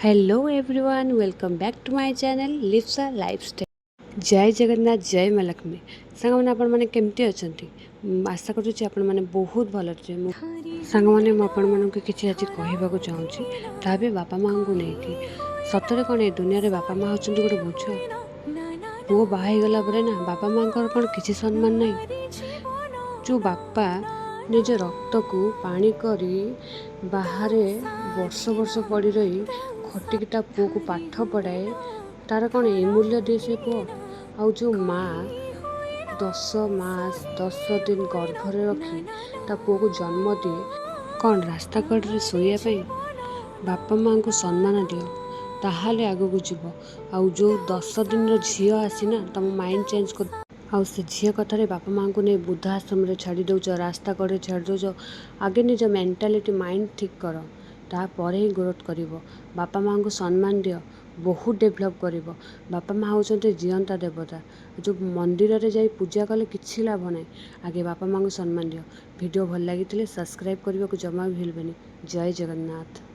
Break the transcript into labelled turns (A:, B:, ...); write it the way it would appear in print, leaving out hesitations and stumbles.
A: Hello everyone, welcome back to my channel Lipsa lifestyle. जय जगन्नाथ, जय माँ लक्ष्मी। सांगମାନେ ଆପଣମାନେ କେମିତି ଅଛନ୍ତି? ଆଶା କରୁଛି ଆପଣମାନେ ବହୁତ ଭଲ ଅଛନ୍ତି। ସାଙ୍ଗମାନେ ମୁଁ ଆପଣମାନଙ୍କୁ କିଛି ଆଜି କହିବାକୁ ଚାହୁଁଛି, ତାହା ବି ବାପା ମାଆଙ୍କୁ ନେଇକି। ସତରେ କ'ଣ ଏ ଦୁନିଆରେ ବାପା ମାଆ ହେଉଛନ୍ତି ଗୋଟେ ବୋଝ? ପୁଅ ବାହା ହେଇଗଲା ପରେ ନା ବାପା ମାଆଙ୍କର କ'ଣ କିଛି ସମ୍ମାନ ନାହିଁ? ଯେଉଁ ବାପା ନିଜ ରକ୍ତକୁ ପାଣି କରି ବାହାରେ ବର୍ଷ ବର୍ଷ ପଡ଼ି ରହି ଖଟିକି ତା ପୁଅକୁ ପାଠ ପଢ଼ାଏ, ତାର କ'ଣ ଏ ମୂଲ୍ୟ ଦିଏ ସେ ପୁଅ? ଆଉ ଯେଉଁ ମାଆ 10 ମାସ 10 ଦିନ ଗର୍ଭରେ ରଖି ତା ପୁଅକୁ ଜନ୍ମ ଦିଏ, କ'ଣ ରାସ୍ତା କଡ଼ରେ ଶୋଇବା ପାଇଁ? ବାପା ମାଆଙ୍କୁ ସମ୍ମାନ ଦିଅ, ତାହେଲେ ଆଗକୁ ଯିବ। ଆଉ ଯେଉଁ 10 ଦିନର ଝିଅ ଆସିନା ତମ ମାଇଣ୍ଡ ଚେଞ୍ଜ କରି, ଆଉ ସେ ଝିଅ କଥାରେ ବାପା ମାଆଙ୍କୁ ନେଇ ବୃଦ୍ଧା ଆଶ୍ରମରେ ଛାଡ଼ି ଦେଉଛ, ରାସ୍ତା କଡ଼ରେ ଛାଡ଼ି ଦେଉଛ। ଆଗେ ନିଜ ମେଣ୍ଟାଲିଟି ମାଇଣ୍ଡ ଠିକ୍ କର, ତାପରେ ହିଁ ଗ୍ରୋଥ୍ କରିବ। ବାପା ମାଆଙ୍କୁ ସମ୍ମାନ ଦିଅ, ବହୁତ ଡେଭଲପ୍ କରିବ। ବାପା ମାଆ ହେଉଛନ୍ତି ଜିଅନ୍ତା ଦେବତା। ଯେଉଁ ମନ୍ଦିରରେ ଯାଇ ପୂଜା କଲେ କିଛି ଲାଭ ନାହିଁ। ଆଗେ ବାପା ମାଆଙ୍କୁ ସମ୍ମାନ ଦିଅ। ଭିଡ଼ିଓ ଭଲ ଲାଗିଥିଲେ ସବସ୍କ୍ରାଇବ୍ କରିବାକୁ ଜମା ବି ଭୁଲିବେନି। ଜୟ ଜଗନ୍ନାଥ।